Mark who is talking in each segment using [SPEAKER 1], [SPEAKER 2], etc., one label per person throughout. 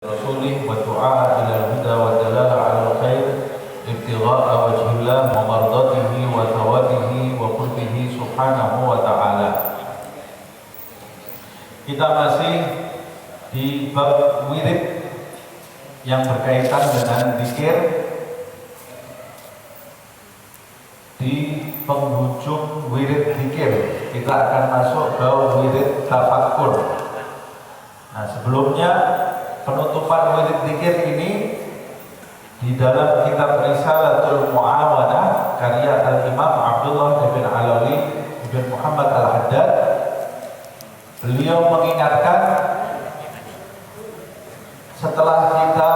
[SPEAKER 1] rasulih wa du'a ila al-huda wa dalala 'ala al-khair ibtigha'a wajhillah wa mardatihi wa thawatihi wa qurbihi subhanahu wa ta'ala. Kita masih di bab wirid yang berkaitan dengan zikir. Di penghujung wirid zikir kita akan masuk ke wirid tafakkur. Nah, sebelumnya penutupan wirid zikir ini di dalam kitab Risalatul Mu'awanah karya Al-Imam Abdullah bin Alawi bin Muhammad Al-Haddad. Beliau mengingatkan setelah kita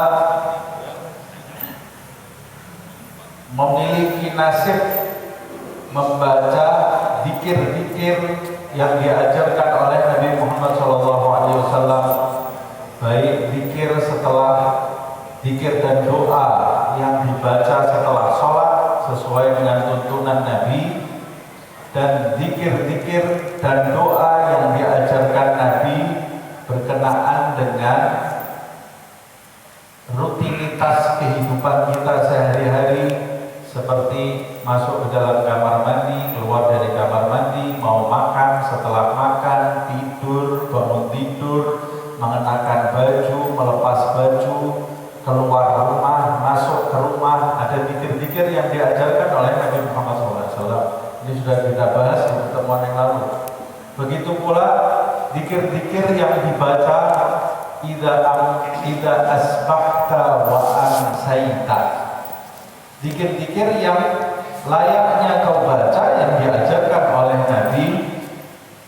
[SPEAKER 1] memiliki nasib membaca zikir-zikir yang diajarkan oleh Nabi Muhammad SAW, baik zikir setelah zikir dan doa yang dibaca setelah sholat sesuai dengan tuntunan Nabi, dan zikir-zikir dan doa yang diajarkan Nabi berkenaan dengan rutinitas kehidupan kita sehari-hari, seperti masuk ke dalam kamar mandi, keluar dari kamar mandi, mau makan, setelah makan, tidur, bangun tidur, mengenakan baju, melepas baju, keluar rumah, masuk ke rumah. Ada zikir-zikir yang diajarkan oleh Nabi Muhammad SAW. Ini sudah kita bahas di pertemuan yang lalu. Begitu pula zikir-zikir yang dibaca idza asbahta wa amsayta. Zikir-zikir yang layaknya kau baca yang diajarkan oleh Nabi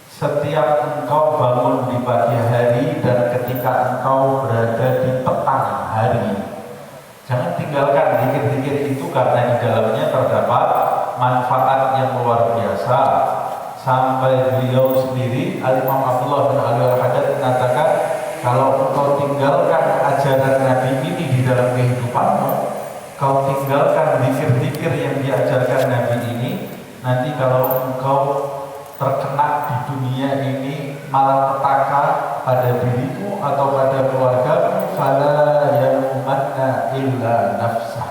[SPEAKER 1] setiap engkau bangun di pagi hari dan ketika engkau berada di petang hari. Jangan tinggalkan zikir-zikir itu karena di dalamnya terdapat manfaat yang luar biasa. Sampai beliau sendiri, Al-Imam Abdullah bin Al-Haddad mengatakan, kalau engkau tinggalkan ajaran Nabi ini di dalam kehidupanmu, kau tinggalkan zikir-zikir yang diajarkan Nabi ini, nanti kalau engkau terkena di dunia ini malapetaka pada dirimu atau pada keluargamu, fala yalumanna illa nafsah.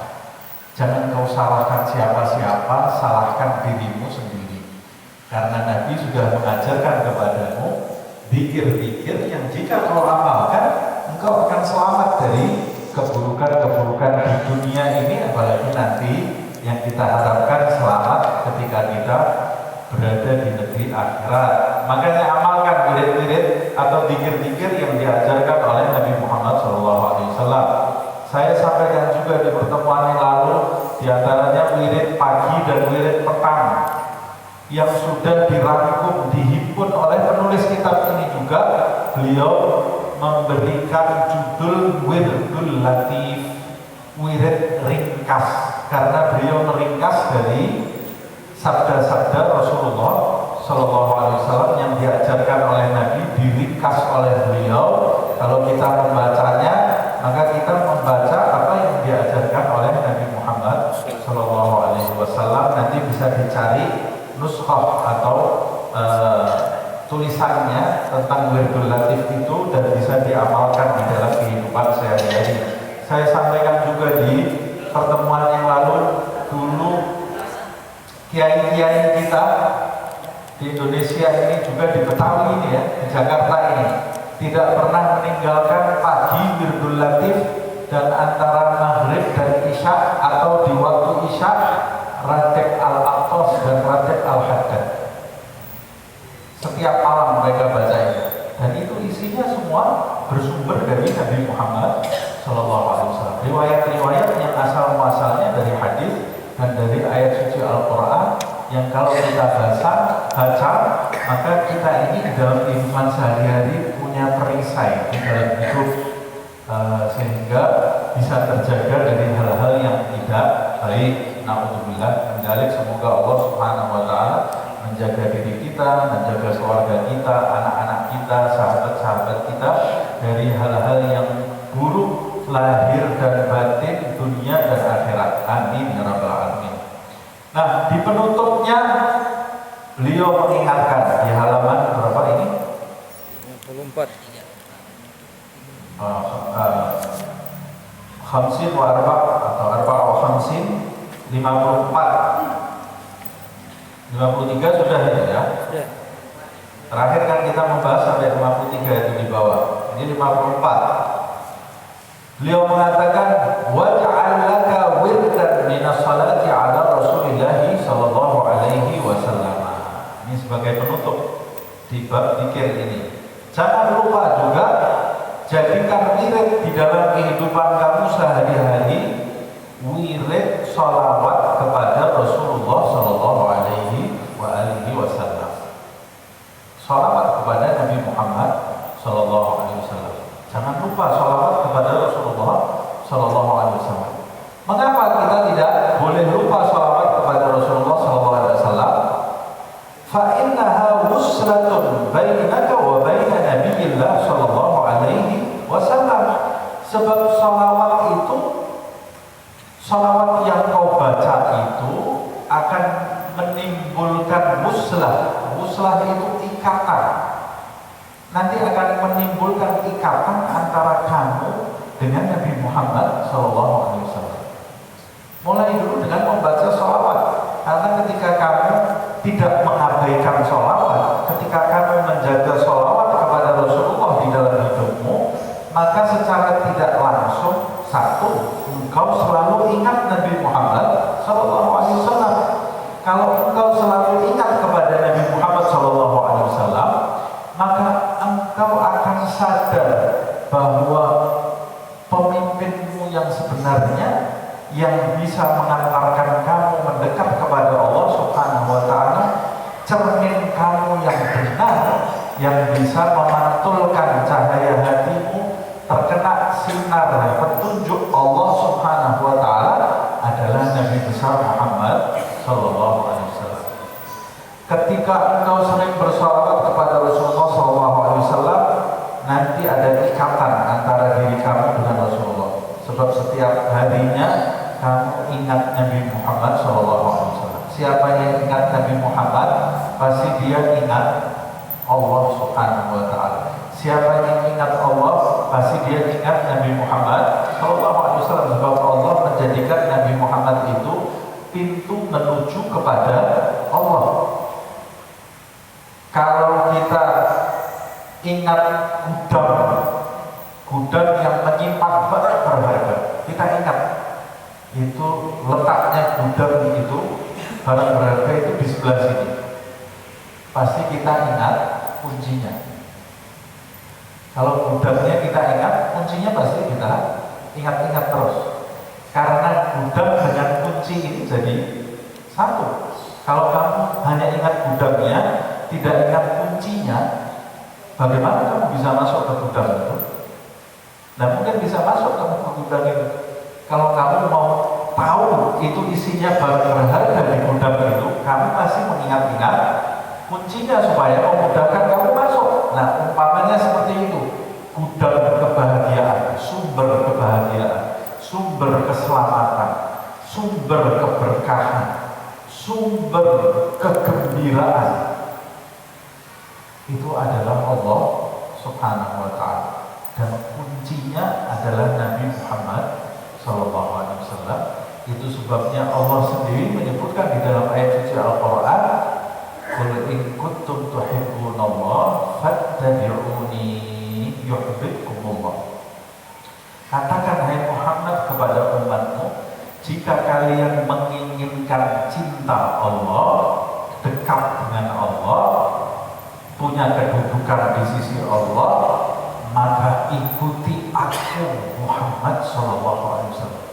[SPEAKER 1] Jangan kau salahkan siapa-siapa, salahkan dirimu sendiri. Karena Nabi sudah mengajarkan kepadamu zikir-zikir yang jika kau amalkan, engkau akan selamat dari keburukan-keburukan di dunia ini, apalagi nanti yang kita harapkan selamat ketika kita berada di negeri akhirat. Makanya amalkan wirid-wirid atau zikir-zikir yang diajarkan oleh Nabi Muhammad SAW. Saya sampaikan juga di pertemuan yang lalu, diantaranya wirid pagi dan wirid petang yang sudah dirangkum, dihimpun oleh penulis kitab ini juga. Beliau memberikan judul Wirdul Latif, wirid ringkas, karena beliau meringkas dari sabda-sabda Rasulullah SAW yang diajarkan oleh Nabi, diringkas oleh beliau. Kalau kita membacanya, maka kita membaca apa yang diajarkan oleh Nabi Muhammad SAW. Nanti bisa dicari nuskhah atau tulisannya tentang Wirdul Latif itu dan bisa diamalkan di dalam kehidupan sehari-hari. Saya sampaikan juga di pertemuan yang lalu, dulu kiai-kiai kita di Indonesia ini, juga di Betawi ini ya, di Jakarta ini, tidak pernah meninggalkan pagi Wirdul Latif, dan antara maghrib dan isya atau di waktu isya Ratib Al-Aqtas dan Ratib Al-Haddad. Setiap malam mereka baca itu, dan itu isinya semua bersumber dari Nabi Muhammad SAW. Riwayat-riwayat yang asal muasalnya dari hadis dan dari ayat suci Al-Quran yang kalau kita baca, maka kita ini dalam kehidupan sehari-hari punya perisai di dalam hidup, sehingga bisa terjaga dari hal-hal yang tidak baik. Na'udzubillah. Semoga Allah Subhanahu wa Ta'ala menjaga diri kita, menjaga keluarga kita, anak-anak kita, sahabat-sahabat kita dari hal-hal yang buruk lahir dan batin, dunia dan akhirat. Amin ya rabbal alamin. Nah, di penutupnya beliau mengingatkan di halaman berapa ini?
[SPEAKER 2] 24.
[SPEAKER 1] khamsin wa arba' atau arba' wa khamsin 54 53 sudah ya? Sudah. Terakhir kan kita membahas sampai 53 itu di bawah. Ini 54. Beliau mengatakan waj'al laka wirdan minas salati ala Rasulillah sallallahu alaihi wasallam. Ini sebagai penutup di bab zikir ini. Jangan lupa juga jadikan wirid di dalam kehidupan kamu sehari-hari, wirid sholawat kepada Rasulullah sallallahu alaihi wasallam. Sholawat kepada Nabi Muhammad sallallahu alaihi wasallam. Jangan lupa sholawat kepada Rasulullah sallallahu alaihi wasallam. Mengapa kita tidak boleh lupa sholawat kepada Rasulullah sallallahu alaihi wasallam? Fa innaha wuslatun bainaka wa baina nabiyillah sallallahu alaihi wasallam. Sebab sholawat itu, sholawat yang kau baca itu akan menimbulkan wuslah. Wuslah itu ikatan. Nanti akan menimbulkan ikatan antara kamu dengan Nabi Muhammad SAW. Mulai dulu dengan membaca sholawat. Karena ketika kamu tidak mengabaikan sholawat, ketika kamu menjaga sholawat kepada Rasulullah di dalam hidupmu, maka secara tidak langsung satu, engkau selalu ingat Nabi Muhammad SAW. Kalau engkau selalu ingat kepada Nabi Muhammad SAW, maka engkau akan sadar bahwa pemimpinmu yang sebenarnya yang bisa mengantarkan kamu mendekat kepada Allah Subhanahu wa Ta'ala, cermin kamu yang benar yang bisa memantulkan cahaya hatimu terkena sinar petunjuk Allah Subhanahu wa Ta'ala adalah Nabi besar Muhammad sallallahu alaihi wasallam. Ketika engkau sering bersalawat kepada Rasulullah sallallahu alaihi wasallam, nanti ada ikatan antara diri kamu dengan Rasulullah. Sebab setiap harinya kamu ingat Nabi Muhammad sallallahu alaihi wasallam. Siapa yang ingat Nabi Muhammad, pasti dia ingat Allah Subhanahu wa Ta'ala. Siapa yang ingat Allah, pasti dia ingat Nabi Muhammad sallallahu alaihi wasallam. Sebab Allah menjadikan Nabi Muhammad itu pintu menuju kepada Allah. Kalau kita ingat gudang yang menyimpan barang berharga, kita ingat itu letaknya gudang itu, barang berharga itu di sebelah sini. Pasti kita ingat kuncinya. Kalau gudangnya kita ingat, kuncinya pasti kita ingat-ingat terus. Karena gudang dengan kunci ini jadi satu. Kalau kamu hanya ingat gudangnya, tidak ingat kuncinya, bagaimana kamu bisa masuk ke gudang itu? Nah, mungkin bisa masuk kamu ke gudang itu. Kalau kamu mau tahu itu isinya barang berharga di gudang itu, kamu pasti mengingat-ingat kuncinya supaya memudahkan kamu masuk. Nah, umpamanya seperti itu. Gudang kebahagiaan, sumber kebahagiaan, sumber keselamatan, sumber keberkahan, sumber kegembiraan, itu adalah Allah Subhanahu wa Ta'ala, dan kuncinya adalah Nabi Muhammad sallallahu alaihi wasallam. Itu sebabnya Allah sendiri menyebutkan di dalam ayat suci Al-Qur'an, qul in kuntum tuhibbunallaha fattabi'uni yuhibbukumullah. Katakan hai Muhammad kepada umatmu, jika kalian menginginkan cinta Allah, dekat dengan Allah, punya kedudukan di sisi Allah, maka ikuti aku Muhammad sallallahu alaihi wasallam.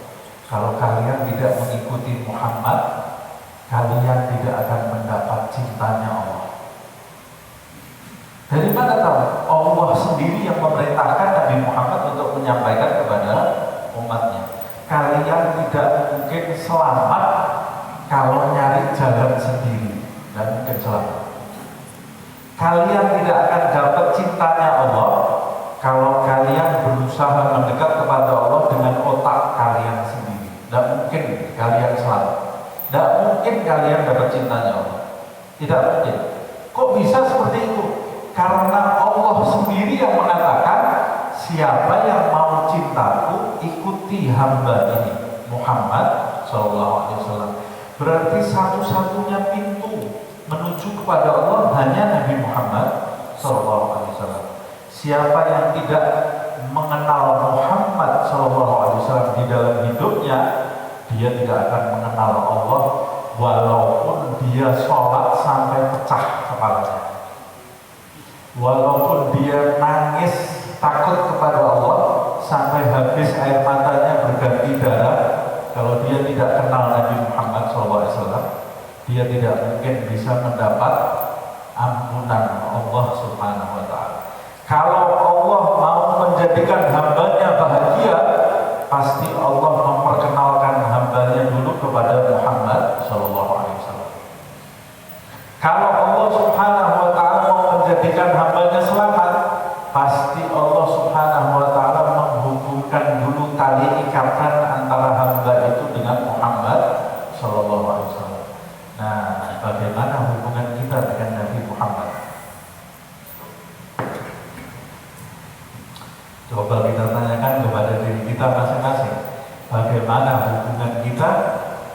[SPEAKER 1] Kalau kalian tidak mengikuti Muhammad, kalian tidak akan mendapat cintanya Allah. Dari mana tahu? Allah sendiri yang memerintahkan Nabi Muhammad untuk menyampaikan kepada umatnya. Kalian tidak mungkin selamat kalau nyari jalan sendiri, dan mungkin selamat. Kalian tidak akan dapat cintanya Allah kalau kalian berusaha mendekat kepada Allah dengan otak kalian sendiri. Tidak mungkin kalian selamat. Tidak mungkin kalian dapat cintanya Allah. Tidak mungkin. Kok bisa seperti itu? Karena Allah sendiri yang mengatakan, siapa yang mau cintaku, ikuti hamba ini, Muhammad SAW. Berarti satu-satunya pintu menuju kepada Allah hanya Nabi Muhammad SAW. Siapa yang tidak mengenal Muhammad SAW di dalam hidupnya, dia tidak akan mengenal Allah, walaupun dia sholat sampai pecah kepalanya, walaupun dia nangis takut kepada Allah sampai habis air matanya berganti darah. Kalau dia tidak kenal Nabi Muhammad SAW, dia tidak mungkin bisa mendapat ampunan Allah Subhanahu wa Ta'ala. Kalau Allah mau menjadikan hambanya bahagia, pasti Allah memperkenalkan hambanya dulu kepada Muhammad SAW. Kalau Allah Subhanahu wa Ta'ala mau menjadikan hambanya selamat, pasti Allah Subhanahu wa Ta'ala menghubungkan dulu tali ikatan antara hamba itu dengan Muhammad SAW. Nah, bagaimana hubungan kita dengan Nabi Muhammad? Coba kita tanyakan kepada diri kita masing-masing, bagaimana hubungan kita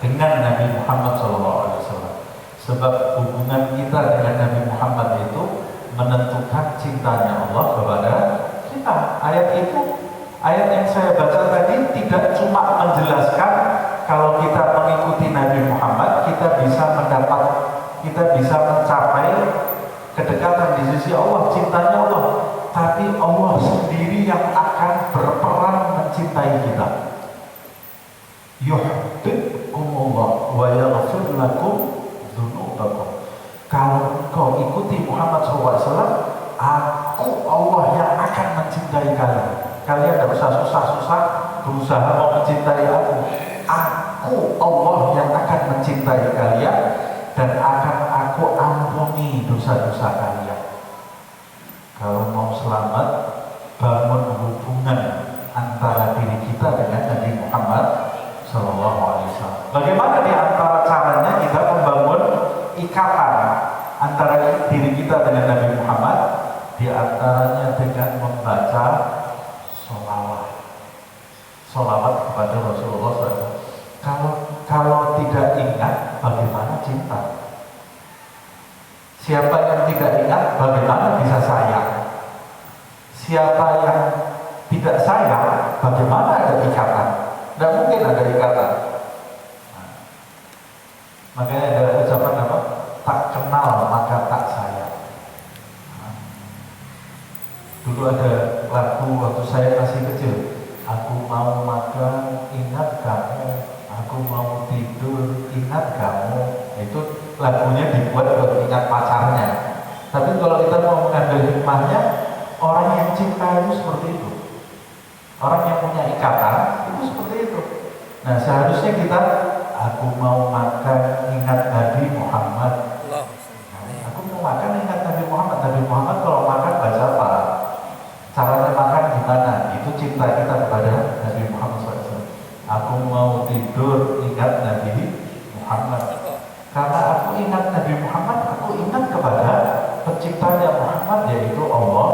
[SPEAKER 1] dengan Nabi Muhammad SAW? Sebab hubungan kita dengan Nabi Muhammad itu menentukan cintanya Allah kepada kita. Ayat yang saya baca tadi tidak cuma menjelaskan kalau kita mengikuti Nabi Muhammad kita bisa mencapai kedekatan di sisi Allah, cintanya Allah, tapi Allah sendiri yang akan berperan mencintai kita. Yuhibbukumullah wa yaghfir lakum dzunubakum. Kalau engkau ikuti Muhammad SAW, aku Allah yang akan mencintai kalian. Kalian tidak usah susah-susah berusaha mau mencintai aku. Aku Allah yang akan mencintai kalian dan akan aku ampuni dosa-dosa kalian. Kalau mau selamat, bangun hubungan antara diri kita dengan Nabi Muhammad SAW. Bagaimana di antara caranya kita membangun ikatan antara diri kita dengan Nabi Muhammad? Di antaranya dengan membaca sholawat kepada Rasulullah SAW. Kalau tidak ingat, bagaimana cinta? Siapa yang tidak ingat, bagaimana bisa sayang? Siapa yang tidak sayang, bagaimana ada ikatan? Tidak mungkin ada ikatan. Makanya ada ucapan apa? Tak kenal maka tak sayang. Dulu ada lagu waktu saya masih kecil. Aku mau makan, ingat kamu. Aku mau tidur, ingat kamu. Itu lagunya dibuat untuk ingat pacarnya. Tapi kalau kita mau mengambil hikmahnya, orang yang cinta itu seperti itu. Orang yang punya ikatan itu seperti itu. Nah, seharusnya kita, aku mau makan, ingat Nabi Muhammad. Aku mau makan, ingat Nabi Muhammad. Nabi Muhammad kalau makan baca apa? Caranya makan gimana? Itu cinta kita kepada Nabi Muhammad SAW. Aku mau tidur, ingat Nabi Muhammad. Karena aku ingat Nabi Muhammad, aku ingat kepada penciptanya Muhammad, yaitu Allah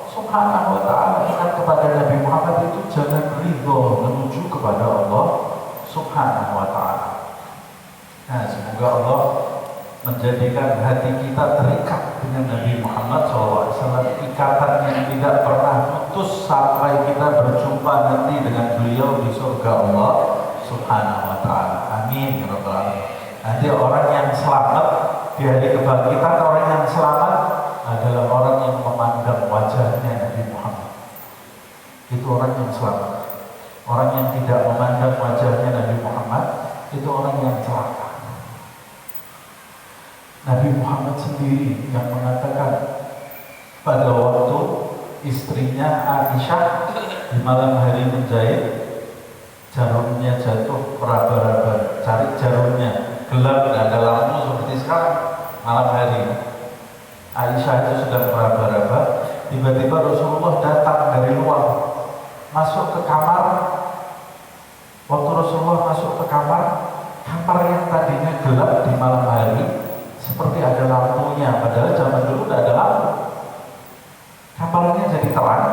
[SPEAKER 1] Subhanahu wa Ta'ala. Ingat kepada Nabi Muhammad itu jangan ridho menuju kepada Allah Subhanahu wa Ta'ala. Nah, semoga Allah menjadikan hati kita terikat dengan Nabi Muhammad SAW, ikatan yang tidak pernah putus sampai kita berjumpa nanti dengan beliau di surga Allah Subhanahu wa Ta'ala. Amin ya rabbal alamin. Nanti orang yang selamat di hari kebangkitan, orang yang selamat adalah orang yang memandang wajahnya Nabi Muhammad. Itu orang yang selamat. Orang yang tidak memandang wajahnya Nabi Muhammad, itu orang yang celaka. Nabi Muhammad sendiri yang mengatakan pada waktu istrinya Aisyah di malam hari menjahit, jarumnya jatuh meraba-raba, cari jarumnya, gelap, tidak ada lampu seperti sekarang malam hari. Aisyah itu sedang meraba-raba, tiba-tiba Rasulullah datang dari luar, masuk ke kamar. Waktu Rasulullah masuk ke kamar, kamar yang tadinya gelap di malam hari seperti ada lampunya, padahal zaman dulu tidak ada lampu. Kamarnya jadi terang,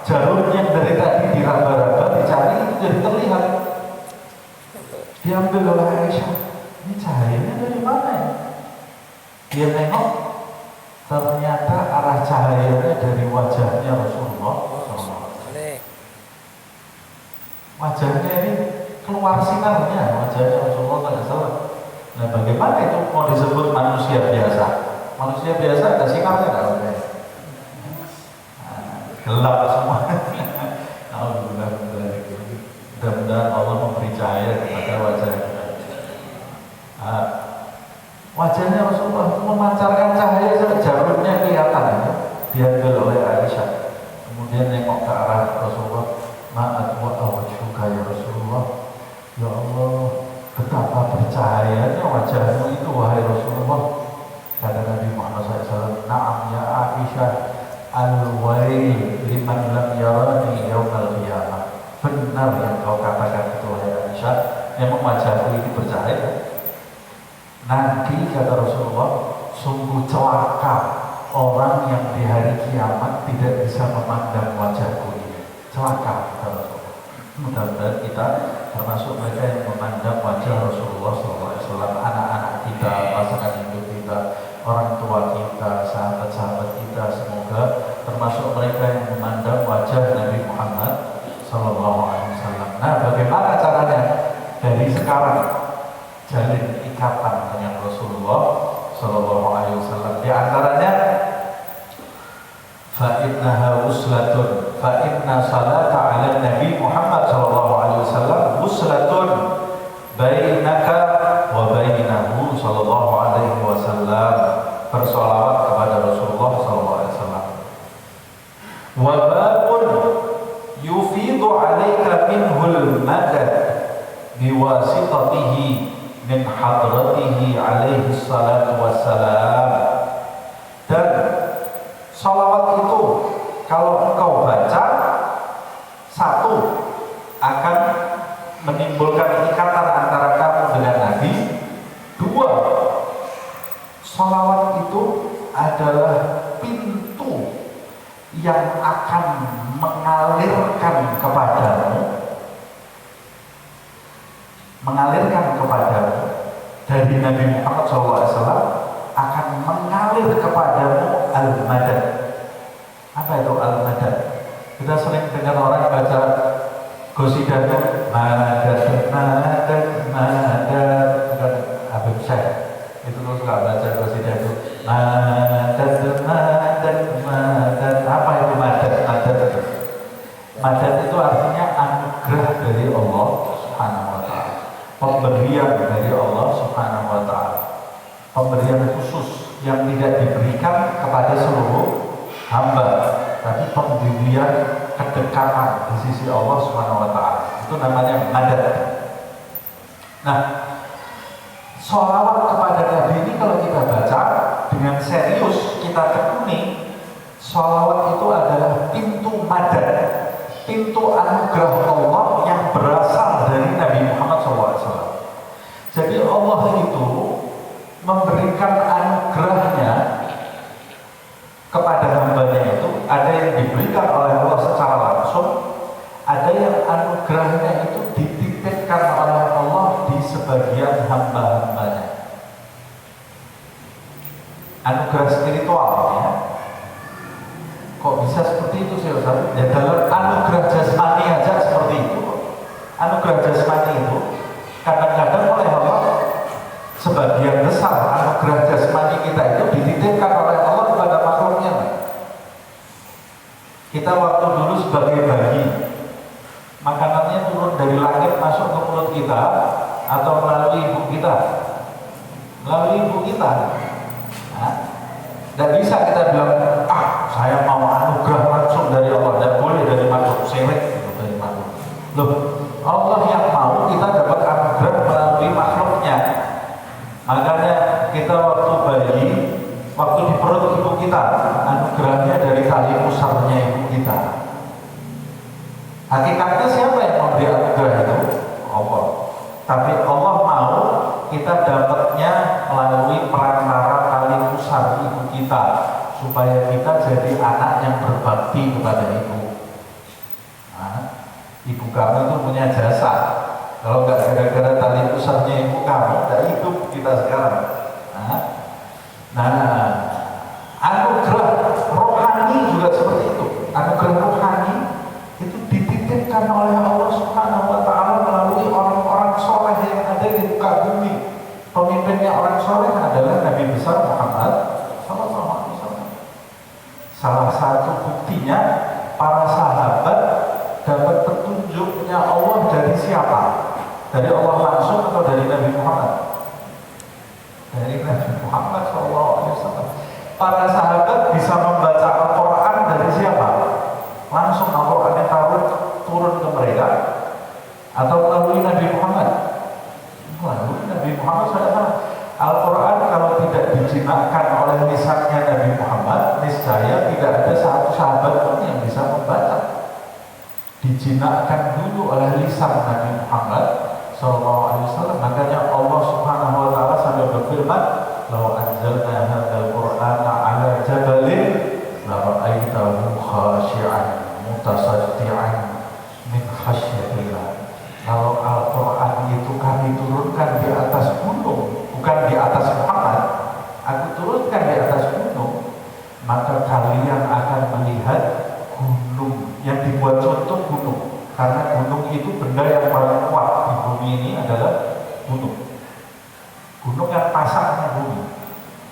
[SPEAKER 1] jarum yang dari tadi diraba-raba, dicari itu jadi terlihat. Diambil oleh Aisyah. Ini cahayanya dari mana ya? Dia nengok, ternyata arah cahayanya dari wajahnya Rasulullah SAW. Wajahnya ini keluar sinarnya, wajahnya Rasulullah SAW. Nah, bagaimana itu mau disebut manusia biasa? Manusia biasa ada sinarnya nggak? Gelap semua. Alhamdulillah, mudah-mudahan Allah memberi cahaya kepada wajah. Wajahnya Rasulullah memancarkan cahaya sampai jarumnya kelihatan. Diambil oleh Aisyah. Kemudian nengok ke arah Rasulullah. Ma'at wajhuka ya Rasulullah. Ya Allah, betapa bercahayanya wajahmu itu wahai Rasulullah. Kata Nabi Muhammad SAW, Na'am ya Aisyah, al-wail liman lam yarani yawmal qiyamah. Benar yang kau katakan itu wahai Aisyah, memang wajahku ini bercahaya. Nanti kata Rasulullah, sungguh celaka orang yang di hari kiamat tidak bisa memandang wajahku ini. Celaka kata Rasulullah. Mudah-mudahan kita termasuk mereka yang memandang wajah Rasulullah SAW, anak-anak kita, pasangan hidup kita, orang tua kita, sahabat-sahabat kita, semoga termasuk mereka yang memandang wajah Nabi Muhammad SAW. Nah, bagaimana caranya? Dari sekarang jalin ikatan dengan Rasulullah SAW. Di antaranya, fa'innaha wuslatun, fa'inna salata ala Nabi Muhammad SAW wuslatun bainaka wa bainahu SAW. Bersolawat kepada Rasulullah SAW. Wa babun yufidu alaika minhul madad biwasitatihi min hadratihi alaihi salatu wassalam. Dan salawat itu kalau engkau baca, satu, akan menimbulkan ikatan antara kamu dengan Nabi. Dua, salawat itu adalah pintu yang akan mengalirkan kepadamu dari Nabi Muhammad SAW, akan mengalir kepadamu al-madad. Apa itu al-madad? Kita sering dengar orang baca qasidah itu madad, madad, madad. Habib Syekh itu tuh suka baca qasidah itu madad, madad, madad. Apa itu madad? Madad itu, madad itu artinya anugerah dari Allah Subhanahu wa ta'ala, pemberian dari Allah Subhanahu wa ta'ala, pemberian khusus yang tidak diberikan kepada seluruh hamba, tapi pemberian kedekatan di sisi Allah Subhanahu wa ta'ala. Itu namanya madad. Nah, sholawat kepada Nabi ini kalau kita baca dengan serius, kita tekuni, sholawat itu adalah pintu madad, pintu anugerah Allah yang berasal dari Nabi Muhammad SAW. Jadi Allah itu memberikan anugerahnya kepada hambanya itu, ada yang diberikan oleh Allah secara langsung, ada yang anugerahnya itu dititipkan oleh Allah di sebagian hamba-hambanya. Anugerah spiritual ya. Kok bisa seperti itu sih Ustaz? Ya dalam anugerah jasmani aja seperti itu. Anugerah jasmani itu kadang-kadang oleh Allah, sebagian besar anugerah jasmani kita itu dititipkan oleh Allah kepada makhluknya. Kita waktu dulu sebagai bayi, makanannya turun dari langit masuk ke mulut kita atau melalui ibu kita? Melalui ibu kita. Nah, tidak bisa kita bilang, saya mau anugerah langsung dari Allah. Tidak boleh dari makhluk, sewek gitu, dari makhluk. Loh, Allah yang mau kita dapat anugerah melalui makhluknya. Makanya kita waktu bayi, waktu di perut ibu kita, anugerahnya dari tali pusarnya ibu kita. Hakikatnya siapa yang memberi anugerah itu? Allah. Tapi Allah mau kita dapatnya melalui perantara tali pusar ibu kita, supaya kita jadi anak yang berbakti kepada ibu. punya jasa. Kalau nggak gara-gara tali pusarnya ibu kamu, nggak hidup kita sekarang. Nah, anugerah rohani juga seperti itu. Anugerah rohani itu dititipkan oleh Allah Subhanahu wa Ta'ala melalui orang-orang soleh yang ada di muka bumi. Pemimpinnya orang soleh adalah Nabi besar Muhammad Sallallahu Alaihi Wasallam. Salah satu buktinya para sahabat dapat petunjuknya Allah dari siapa? Dari Allah langsung atau dari Nabi Muhammad? Dari Nabi Muhammad Sallallahu Alaihi Wasallam. Para sahabat bisa membaca Al-Quran dari siapa? Langsung Al-Quran turun ke mereka atau melalui Nabi Muhammad? Melalui Nabi Muhammad SAW. Al-Quran kalau tidak dijinakkan oleh lisannya Nabi Muhammad, niscaya tidak ada satu sahabat pun yang bisa membaca. Dijinakkan dulu oleh lisan Nabi Muhammad SAW. Makanya Allah Subhanahu wa Ta'ala sampai berfirman, "Law anzalna hadzal Qur'ana 'ala jabalin la ra'aitahu khashi'an mutasaddian min khasyatillah." Kalau Al-Quran itu kami turunkan di atas gunung, bukan di atas Muhammad, aku turunkan di atas gunung, maka kalian akan melihat gunung yang dibuat contoh gunung. Karena gunung itu benda yang paling kuat di bumi ini adalah gunung. Gunung yang pasangnya bumi.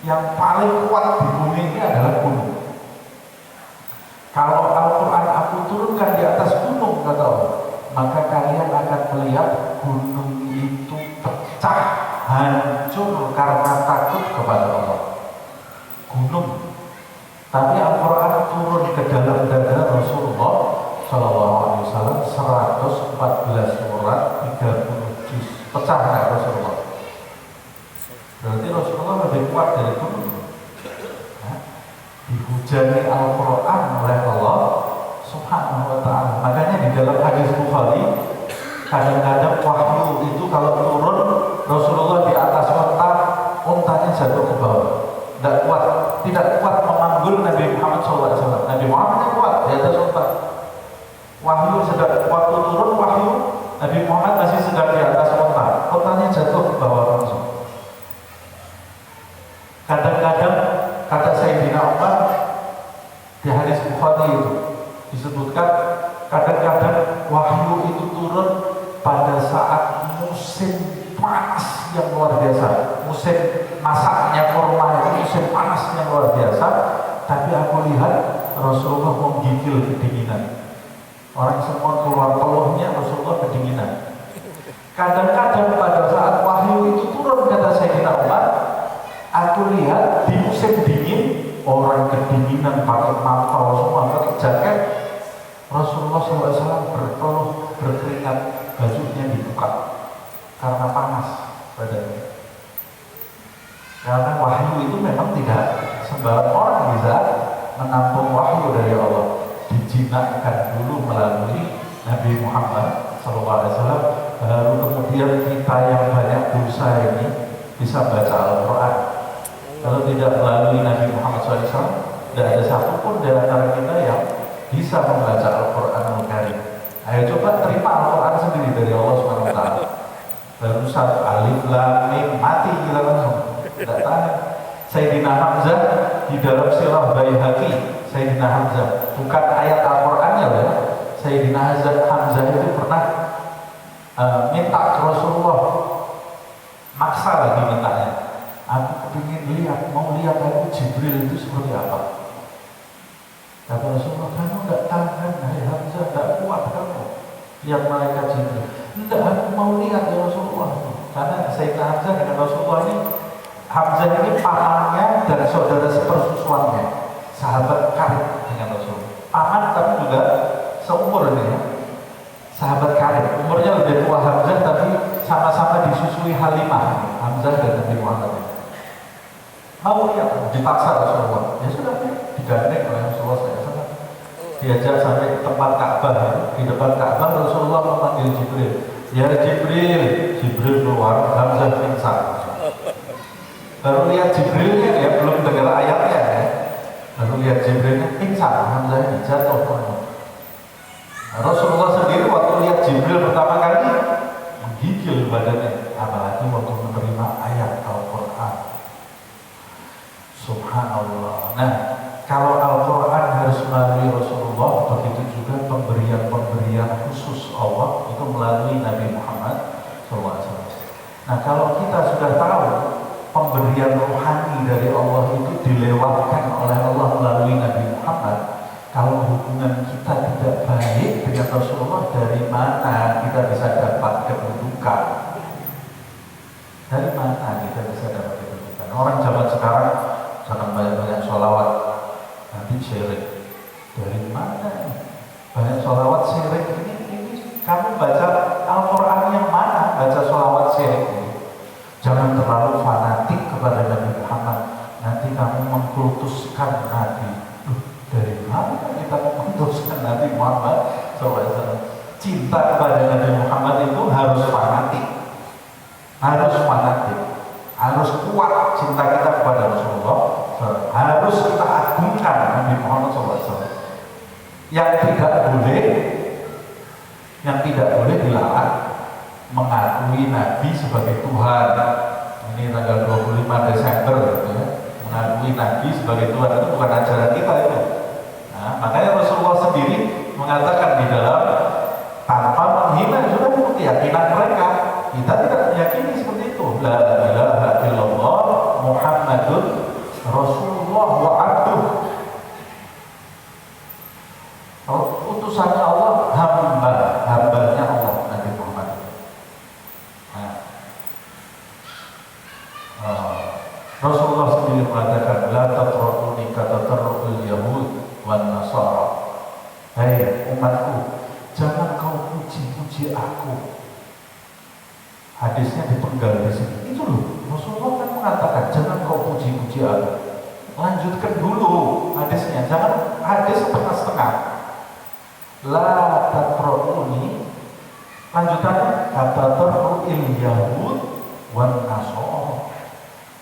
[SPEAKER 1] Yang paling kuat di bumi ini adalah gunung. Kalau Al-Quran aku turunkan di atas gunung, kata Allah, maka kalian akan melihat gunung itu pecah, hancur karena takut kepada Allah. Gunung. Tapi Al-Quran turun ke dalam dada Rasulullah Sallallahu Alaihi Wasallam 114 surat 30 juz. Pecah nggak Rasulullah? Berarti Rasulullah lebih kuat dari gunung. Dihujani Al-Quran oleh Allah Subhanahu wa Ta'ala. Makanya di dalam hadis Bukhari, kadang-kadang wahyu itu kalau turun, Rasulullah di atas unta, untanya jatuh ke bawah. Tidak kuat memanggul Nabi Muhammad SAW. Nabi Muhammad kuat di atas unta. Wahyu sedang, waktu turun wahyu, Nabi Muhammad masih sedang di atas unta. Untanya jatuh ke bawah langsung. Kadang-kadang kata Sayyidina Umar di hadis Bukhari itu disebutkan, kadang-kadang wahyu itu turun pada saat musim panas yang luar biasa, musim masaknya kurma itu musim panas yang luar biasa. Tapi aku lihat Rasulullah menggigil kedinginan. Orang semua keluar peluhnya, Rasulullah kedinginan. Kadang-kadang pada saat wahyu itu turun, kata Sayyidina Umar, aku lihat di musim dingin orang kedinginan pakai mantel semua, pakai jaket. Rasulullah SAW berpeluh, berkeringat, bajunya dibuka karena panas badannya. Karena wahyu itu memang tidak sembarang orang bisa menampung wahyu dari Allah. Dijinakkan dulu melalui Nabi Muhammad SAW, baru kemudian kita yang banyak dosa ini bisa baca Al-Quran. Kalau tidak melalui Nabi Muhammad SAW, tidak ada satupun dari antara kita yang bisa membaca Al-Quranul Karim. Ayo coba terima Al-Quran sendiri dari Allah SWT. Baru satu alif lam mim mati kita langsung. Tidak tahan. Sayyidina Hamzah di dalam Sirah Baihaqi, Sayyidina Hamzah, bukan ayat Al-Qurannya loh ya. Sayyidina Hamzah itu pernah minta ke Rasulullah, maksa lagi mintanya. Aku ingin lihat, mau lihat aku Jibril itu seperti apa. Kata Rasulullah, kamu tidak tahan, hai Hamzah, tidak kuat kamu lihat malaikat Jibril. Tidak, aku mau lihat ya Rasulullah. Karena Sayyidina Hamzah dengan Rasulullah ini, Hamzah ini pamannya dan saudara sepersusuannya, sahabat karib dengan Rasulullah. Paman tapi juga seumur ini ya, sahabat karib. Umurnya lebih tua Hamzah, tapi sama-sama disusui Halimah, Hamzah dan Nabi Muhammad. Mau lihat, dipaksa Rasulullah. Ya sudah, digandeng oleh Rasulullah SAW. Diajak sampai tempat Ka'bah. Di depan Ka'bah Rasulullah memanggil Jibril. Ya Jibril, Jibril keluar, Hamzah pingsan. Baru lihat Jibrilnya, ya belum dengar ayatnya ya. Baru lihat Jibrilnya pingsan, Hamzah ini jatuh. Nah, Rasulullah sendiri waktu lihat Jibril pertama kali menggigil badannya, apalagi waktu menerima ayat Al-Quran. Subhanallah. Nah, kalau Al-Quran harus melalui Rasulullah, begitu juga pemberian-pemberian khusus Allah itu melalui Nabi Muhammad SAW. Nah, kalau kita sudah tahu pemberian rohani dari Allah itu dilewatkan oleh Allah melalui Nabi Muhammad, kalau hubungan kita tidak baik dengan Rasulullah, dari mana kita bisa dapat kedudukan? Dari mana kita bisa dapat kedudukan? Orang zaman sekarang jangan banyak-banyak sholawat, nanti syirik. Dari mana? Banyak sholawat syirik ini kamu baca Al-Quran yang mana? Baca sholawat syirik ini. Jangan terlalu fanatik kepada Nabi Muhammad, nanti kamu mengkultuskan Nabi. Dari mana kita mengkultuskan Nabi Muhammad SAW? Cinta kepada Nabi Muhammad itu harus fanatik, harus kuat cinta kita kepada Rasulullah, harus kita agungkan Nabi Muhammad SAW. Yang tidak boleh dilarang mengakui Nabi sebagai Tuhan. Ini tanggal 25 Desember ya. Mengakui Nabi sebagai Tuhan itu bukan ajaran kita itu. Nah, makanya Rasulullah sendiri mengatakan di dalam, tanpa menghina, sudah itu keyakinan mereka. Kita tidak meyakini seperti itu. La ilaha illallah Muhammadun Rasulullah wa abduh. Utusannya Allah, hambanya Allah, Nabi Muhammad. Rasulullah sendiri mengatakan, la tatra'uni katatarru'il yahud wan nasara. Hei umatku, jangan kau puji-puji aku. Hadisnya dipenggal di sini. Itu loh, Rasulullah kan mengatakan jangan kau puji-puji aku. Lanjutkan dulu hadisnya, jangan hadis setengah-setengah. La tatra'uni, lanjutannya katatarru'il yahud wan nasara.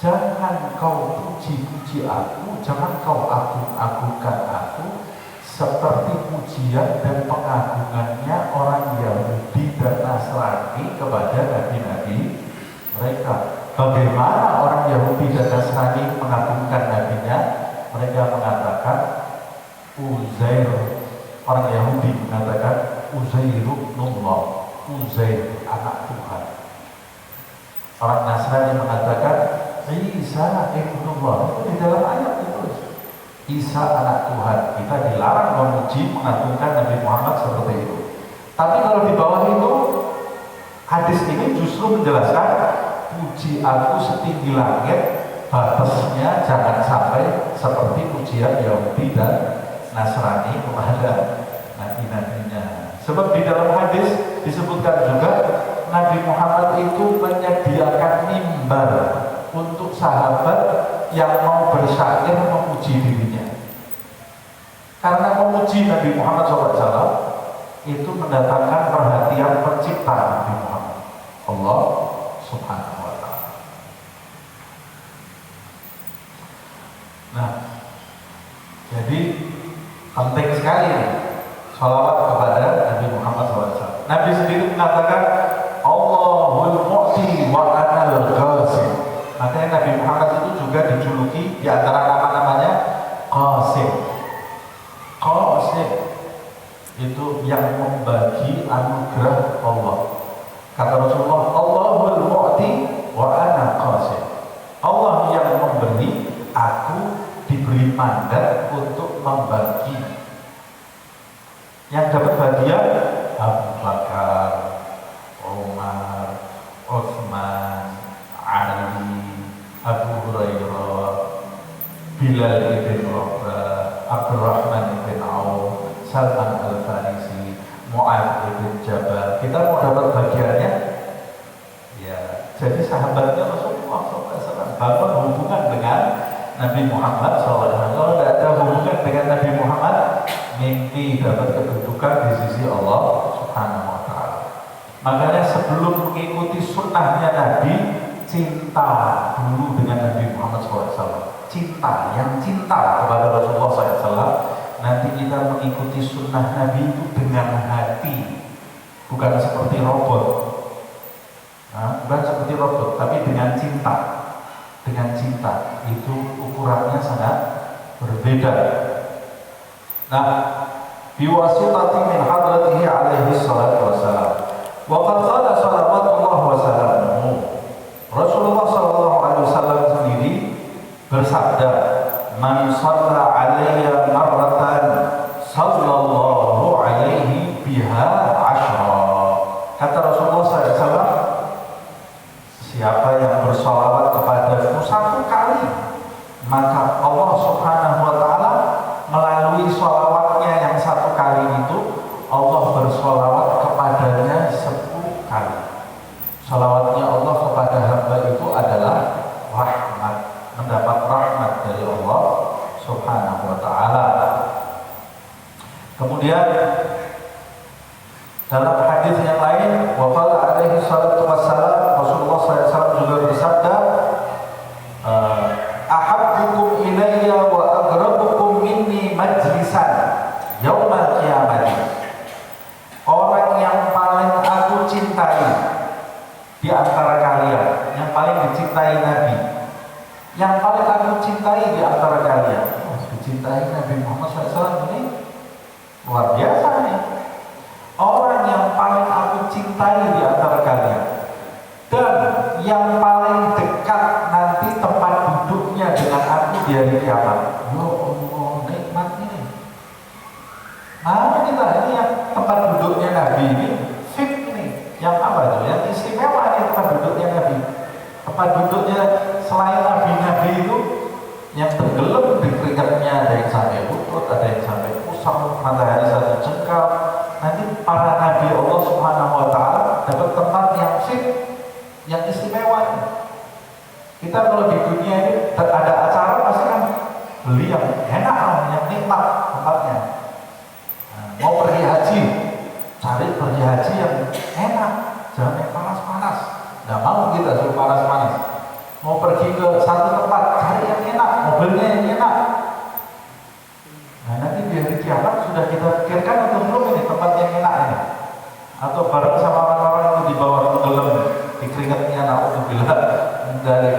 [SPEAKER 1] Jangan kau puji-puji aku, jangan kau agung-agungkan aku seperti pujian dan pengagungannya orang Yahudi dan Nasrani kepada nabi-nabi mereka. Bagaimana orang Yahudi dan Nasrani mengagungkan nabinya? Mereka mengatakan Uzair. Orang Yahudi mengatakan Uzairullah, Uzair anak Tuhan. Orang Nasrani mengatakan Isa ibnullah. Itu di dalam ayat itu. Isa anak Tuhan. Kita dilarang memuji, mengagungkan Nabi Muhammad seperti itu. Tapi kalau di bawah itu, hadis ini justru menjelaskan puji aku setinggi langit, batasnya jangan sampai seperti pujian Yahudi dan Nasrani kepada nabi-nabinya. Sebab di dalam hadis disebutkan juga Nabi Muhammad itu menyediakan mimbar untuk sahabat yang mau bersyair memuji dirinya. Karena memuji Nabi Muhammad SAW itu mendatangkan perhatian pencipta Nabi Muhammad, Allah Subhanahu wa Ta'ala. Nah, jadi penting sekali sholawat kepada Nabi Muhammad SAW. Nabi sendiri mengatakan Allahul Mu'ti wa anal Qasim. Makanya Nabi Muhammad itu juga dijuluki di antara nama-namanya Qasim. Qasim itu yang membagi anugerah Allah. Kata Rasulullah, Allahul Mu'ti wa ana Qasim. Allah yang memberi, aku diberi mandat untuk membagi. Yang dapat bagian Abu Bakar, Umar, Utsman, Ali, Abu Hurairah, Bilal ibn Rabah, Abdurrahman ibn Auf, Salman al-Farisi, Mu'adz ibn Jabal. Kita mau dapat bagiannya? Ya, jadi sahabatnya Rasulullah SAW bangun hubungan dengan Nabi Muhammad SAW. Kalau tidak ada hubungan dengan Nabi Muhammad, mimpi dapat kedudukan di sisi Allah Subhanahu wa Ta'ala. Makanya sebelum mengikuti sunnahnya Nabi, cinta dulu dengan Nabi Muhammad SAW. Cinta, yang cinta kepada Rasulullah SAW. Nanti kita mengikuti sunnah Nabi itu dengan hati. bukan seperti robot. Bukan seperti robot, tapi dengan cinta. Dengan cinta itu ukurannya sangat berbeda. Nah, biwasitati min hadratihi alaihi salatu wassalam. Wa qad qala salawatullah wa salamuhu. Rasulullah sallallahu alaihi wasallam sendiri bersabda, "Man shalla alayya marratan sallallahu alaihi biha asyra." Kata Rasulullah SAW, siapa yang bersolawat kepadaku satu kali, maka Allah Subhanahu wa ta'ala melalui sholawatnya yang satu kali itu, Allah bersolawat kepadanya 10 kali. Sholawatnya Allah kepada hamba itu adalah rahmat, mendapat rahmat dari Allah Subhanahu wa ta'ala. Kemudian dalam hadis yang lain, wa qala alaihi salatu wassalam, Rasulullah SAW juga bersabda, ahabbukum ilayya wa aghrabukum minni majlisan yaumal qiyamah. Orang yang paling aku cintai di antara kalian, yang paling dicintai Nabi, yang paling aku cintai di antara kalian, dicintai Nabi Muhammad SAW ini luar biasa nih. Orang yang paling aku cintai di antara kalian dan yang paling dekat nanti tempat duduknya dengan aku di hari kiamat. Ya Allah, nikmat ini. Nah, kita ini yang tempat duduknya Nabi ini fit ini. Yang apa itu? Yang istimewa ini tempat duduknya Nabi. Tempat duduknya selain Nabi itu yang tenggelam di keringatnya, ada yang sampai lutut, ada yang sampai pusam, matahari satu jengkal. Nanti para nabi Allah Subhanahu wa ta'ala dapat tempat yang sip, yang istimewa. Kita kalau di dunia ini ada acara pasti kan beli yang enak, yang nikmat tempatnya. Mau pergi haji, cari pergi haji yang enak, jangan yang panas-panas. Nggak mau kita suruh panas-panas. Mau pergi ke satu tempat, cari yang enak, mobilnya yang enak. Nah, nanti di hari kiamat sudah kita pikirkan atau belum ini tempat yang enak ini? Atau bareng sama orang-orang itu di bawah tenggelam di keringatnya, na'udzubillah dari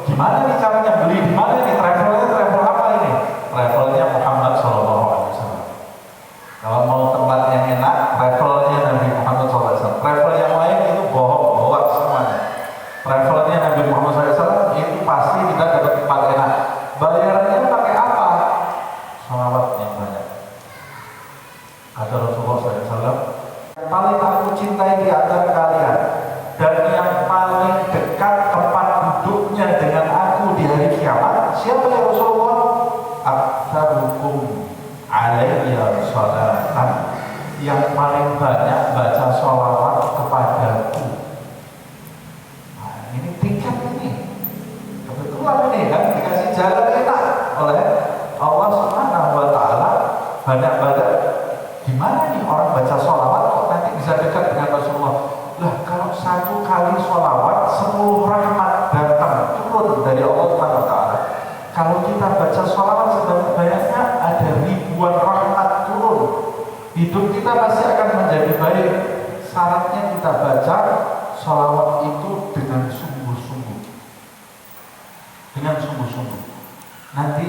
[SPEAKER 1] gimana nih caranya beli, di mana nih travel apa ini? Travelnya Muhammad SAW. Kalau mau tempat yang enak, travelnya Nabi Muhammad SAW. Travel yang lain itu bohong, hoax semuanya. Travelnya Nabi Muhammad SAW itu pasti kita dapat tempat enak. Bayarannya pakai apa? Sholawat yang banyak. Kata Rasulullah SAW, yang paling aku cintai di antara kalian dan yang paling dekat tempat duduknya dengan aku di hari kiamat, siapa ya Rasulullah? Aktsarukum alayya sholatan, yang paling banyak baca sholawat kepadaku. Nah, ini tingkat ini. Kebetulan ini kan dikasih jalan enak oleh Allah Subhanahu wa ta'ala. Banyak-banyak gimana nih orang baca sholawat kok nanti bisa dekat dengan Rasulullah. Lah kalau satu kali sholawat 10 rahmat datang turun dari Allah Subhanahu wa ta'ala. Kalau kita baca sholawat sebanyak-banyaknya ada ribuan rahmat turun. Hidup kita pasti akan menjadi baik. Syaratnya kita baca sholawat itu dengan sungguh-sungguh. Dengan sungguh-sungguh. Nanti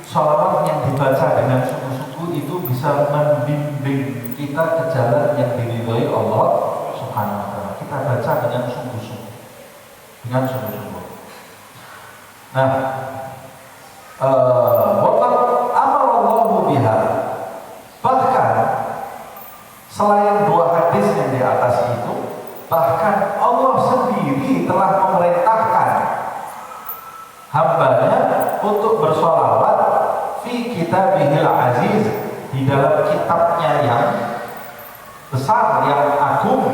[SPEAKER 1] sholawat yang dibaca dengan sungguh-sungguh itu bisa membimbing kita ke jalan yang diridhoi Allah Subhanahu wa ta'ala. Kita baca dengan sungguh-sungguh. Dengan sungguh-sungguh. Nah, waqad amarallahu biha. Bahkan selain dua hadis yang di atas itu, bahkan Allah sendiri telah memerintahkan hambanya untuk bersolawat fi kitabihil aziz, di dalam kitabnya yang besar, yang agung,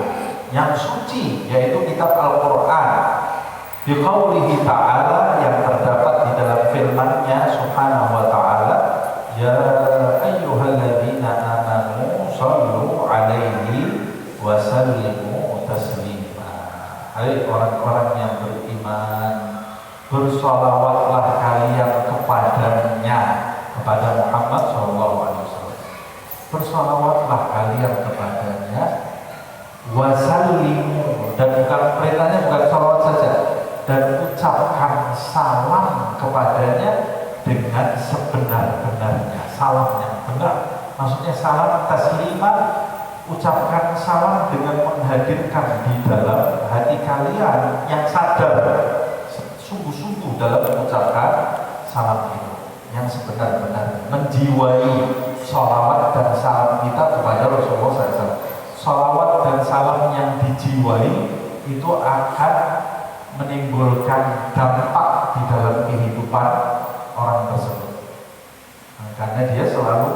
[SPEAKER 1] yang suci, yaitu kitab Al-Quran. Biqaulihi ta'ala, yang terdapat di dalam firman-Nya Subhanahu wa ta'ala, ya ayyuhalladzina amanu sallu alaihi wa sallimu taslima. Hai orang-orang yang beriman, bersolawatlah kalian kepadanya, kepada Muhammad SAW. bersolawatlah kalian kepadanya, wasallimu, dan bukan perintahnya bukan salawat saja, dan ucapkan salam kepadanya dengan sebenar-benarnya, salam yang benar. Maksudnya salam taslimah, ucapkan salam dengan menghadirkan di dalam hati kalian yang sadar, sungguh-sungguh dalam mengucapkan salam itu, yang sebenar-benarnya, menjiwai sholawat dan salam kita kepada Rasulullah SAW. Sholawat dan salam yang dijiwai itu akan menimbulkan dampak di dalam kehidupan orang tersebut. Nah, karena dia selalu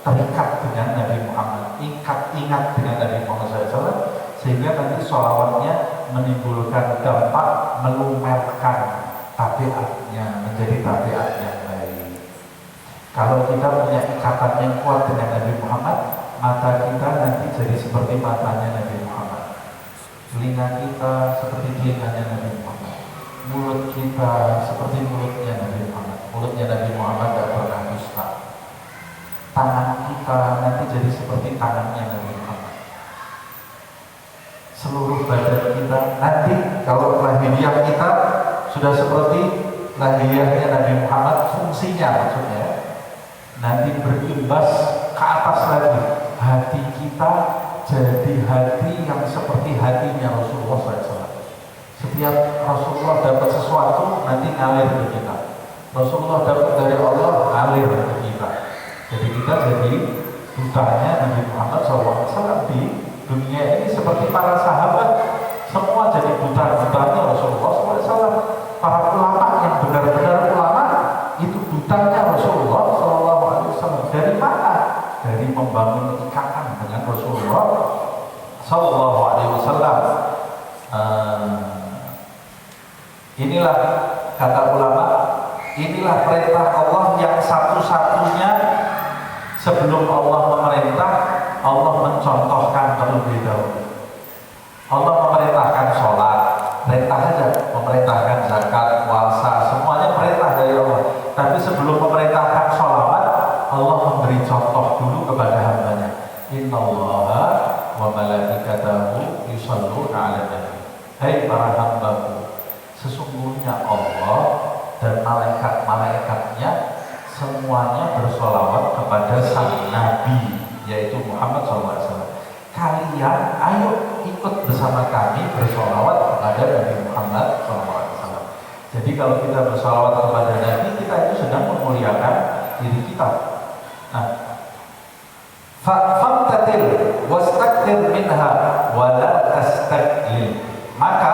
[SPEAKER 1] terikat dengan Nabi Muhammad, ingat dengan Nabi Muhammad SAW, sehingga nanti sholawatnya menimbulkan dampak, melumerkan tabiatnya menjadi tabiat yang baik. Kalau kita punya ikatan yang kuat dengan Nabi Muhammad, mata kita nanti jadi seperti matanya Nabi Muhammad, telinga kita seperti telinganya Nabi Muhammad, mulut kita seperti mulutnya Nabi Muhammad. Mulutnya Nabi Muhammad tidak pernah dusta. Tangan kita nanti jadi seperti tangannya Nabi Muhammad. Seluruh badan kita nanti, kalau lahiriah kita sudah seperti lahiriahnya Nabi Muhammad, fungsinya maksudnya nanti berimbas ke atas lagi. Hati kita jadi hati yang seperti hatinya Rasulullah SAW. Setiap Rasulullah dapat sesuatu nanti ngalir ke kita. Rasulullah dapat dari Allah ngalir ke kita. Jadi kita jadi dutanya Nabi Muhammad SAW di dunia ini, seperti para sahabat semua jadi duta-dutanya Rasulullah SAW. Para ulama yang benar-benar ulama itu dutanya Rasulullah SAW. Dari mana? Dari membangun ikatan dengan Rasulullah SAW. Inilah kata ulama, inilah perintah Allah yang satu-satunya. Sebelum Allah memerintah, Allah mencontohkan terlebih dahulu. Allah memerintahkan sholat, perintah aja, memerintahkan zakat, puasa, semuanya perintah dari Allah. Tapi sebelum memerintahkan sholawat, Allah memberi contoh dulu kepada hambanya. Innallaha wa malaikatahu yusholluna 'alan nabi. Hai para hambaku, sesungguhnya Allah dan malaikat-malaikatnya semuanya bersolawat kepada sang Nabi, yaitu Muhammad SAW. Kalian ayo ikut bersama kami bersolawat kepada Nabi Muhammad SAW. Jadi kalau kita bersolawat kepada Nabi, kita itu sedang memuliakan diri kita. Nah, famtatil wastakthir minha wa la tastakhlil. Maka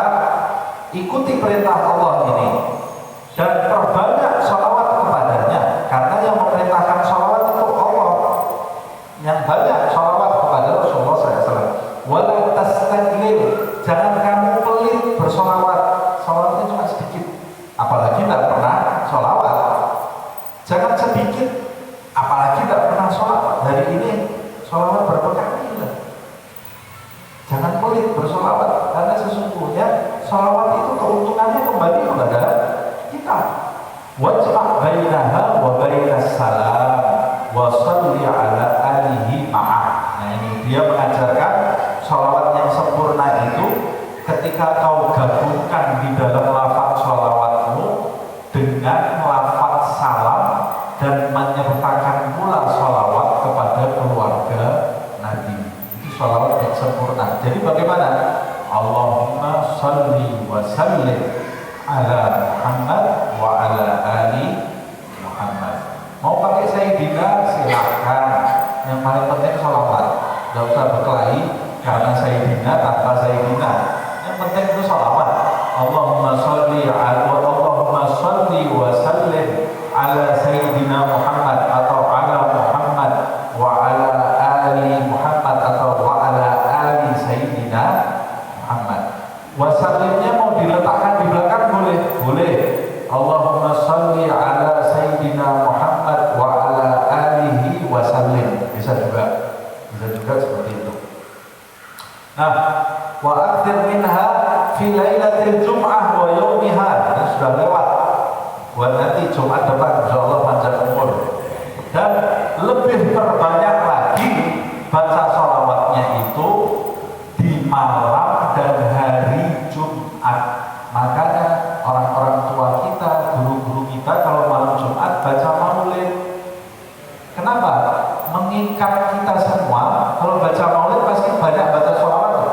[SPEAKER 1] ikuti perintah Allah ini dan perbanyak sholawat kepadanya, karena yang memerintahkan sholawat itu Allah. Yang banyak sholawat kepada Rasulullah SAW. Wala tastakhlil, jangan kamu pelit bersholawat. Sholawatnya cuma sedikit, apalagi tidak pernah sholawat. Jangan sedikit, apalagi tidak pernah sholawat. Hari ini sholawat berapa kali? Jangan pelit bersolawat, karena sesungguhnya sholawat itu keuntungannya kembali kepada kita. Wajma' bainaha wa bainas salam wa sholli ala alihi ma'ah. Nah, ini dia mengajarkan sholawat yang sempurna itu ketika kau gabungkan di dalam lafaz sholawatmu dengan lafaz salam dan menyertakan pula sholawat kepada keluarga Nabi. Itu sholawat yang sempurna. Jadi bagaimana? Allahumma sholli wa sallim ala Muhammad wa ala ali Muhammad. Mau pakai Sayyidina silahkan, yang paling penting sholawat. Gak usah berkelahi karena Sayyidina tanpa Sayyidina, yang penting itu sholawat. Allahumma sholli wa sallim ala Sayyidina Muhammad, atau ala Muhammad wa ala ali Muhammad, atau wa ala ali Sayyidina Muhammad. Wasallimnya mau diletakkan di belakang boleh. Allahumma sholli ala Sayyidina Muhammad wa ala alihi wasallim, bisa juga seperti itu. Nah, wa akthir minha fi lailatil jum'ah wa yaumiha. Ini sudah lewat. Buat nanti Jumat depan insyaallah panjang umur. Dan lebih perbanyak lagi baca sholawatnya itu di malam dan hari Jumat. Makanya orang-orang tua kita, guru-guru kita kalau malam Jumat baca maulid. Kenapa? Mengikat kita semua. Kalau baca maulid pasti banyak baca sholawat.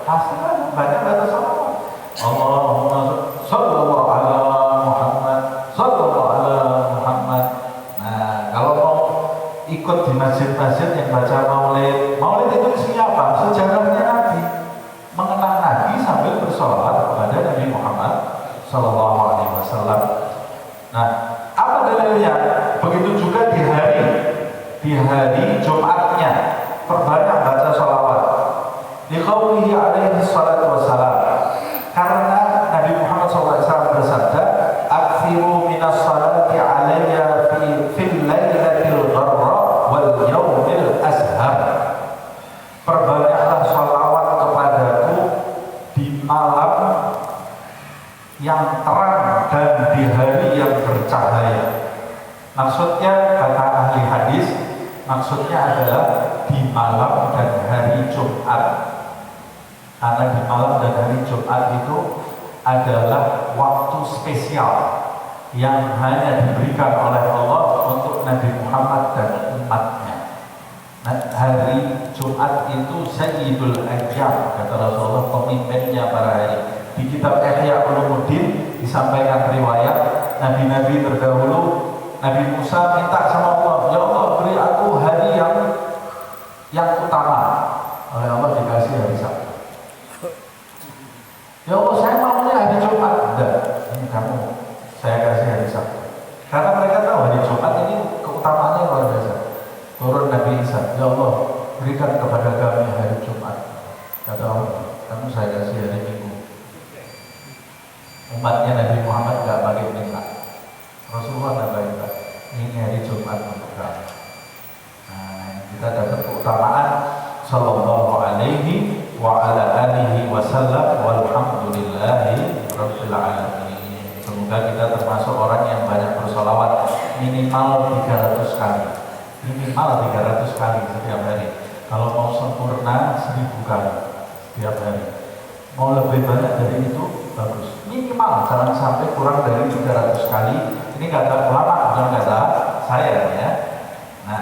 [SPEAKER 1] Pasti banyak baca sholawat. Allahumma sallallahu ala Muhammad, sallallahu ala Muhammad. Nah, kalau mau ikut di masjid-masjid yang baca maulid, maulid itu isinya apa? Sejarahnya Nabi, mengenang Nabi sambil bersolawat kepada Nabi Muhammad sallallahu alaihi wasallam. Nah, apa dalilnya? Begitu juga di hari Jumatnya perbanyak baca sholawat. Liqaulihi alaihi salatu wassalam, karena Nabi Muhammad SAW bersabda, "Aktsiru minas salati alayya fil lailatil gharra wal yaumil azhar." Perbanyaklah sholawat kepadaku di malam yang terang dan di hari yang bercahaya. Maksudnya, kata ahli hadis, maksudnya adalah di malam dan hari Jumat. Karena di malam dan hari Jumat itu adalah waktu spesial yang hanya diberikan oleh Allah untuk Nabi Muhammad dan umatnya. Nah, hari Jumat itu Sayyidul Ayyam, kata Rasulullah, pemimpinnya para hari. Di kitab Ihya Ulumuddin disampaikan riwayat Nabi-Nabi terdahulu. Nabi Musa minta sama Allah, ya Allah beri aku hari yang utama. Oleh Allah dikasih hari Sabtu. Ya Allah, saya maunya hari Jumat. Enggak, ini kamu saya kasih hari Sabtu. Karena mereka tahu hari Jumat ini keutamaannya luar biasa. Turun Nabi Isa, ya Allah berikan kepada kami hari Jumat. Kata Allah, kamu saya kasih hari Minggu. Umatnya Nabi Muhammad gak pakai minta. Rasulullah gak minta. Ini hari Jumat untuk kamu. Nah, kita dapat keutamaan sallallahu alaihi wa ala alihi wasallam walhamdulillahi rabbil alamin. Semoga kita termasuk orang yang banyak bersolawat, minimal 300 kali. Minimal 300 kali setiap hari. Kalau mau sempurna 1000 kali setiap hari. Mau lebih banyak dari itu bagus. Minimal, jangan sampai kurang dari 300 kali. Ini kata ulama, bukan kata saya ya. Nah,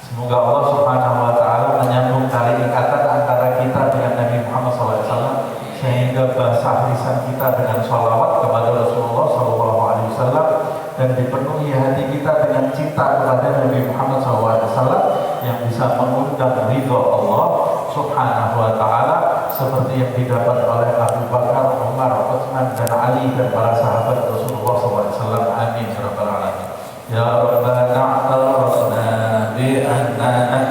[SPEAKER 1] semoga Allah Subhanahu wa taala menyambung tali ikatan antara kita dengan Nabi Muhammad SAW, sehingga bahasa lisan kita dengan sholawat kepada Rasulullah SAW, dan dipenuhi hati kita dengan cinta kepada Nabi Muhammad SAW yang bisa mengundang ridho Allah Subhanahu wa taala, seperti yang didapat oleh Abu Bakar, Umar, Utsman dan Ali dan para sahabat Rasulullah SAW. Amin ya rabbal alamin. Ya Rabbana a'tarafna bi anna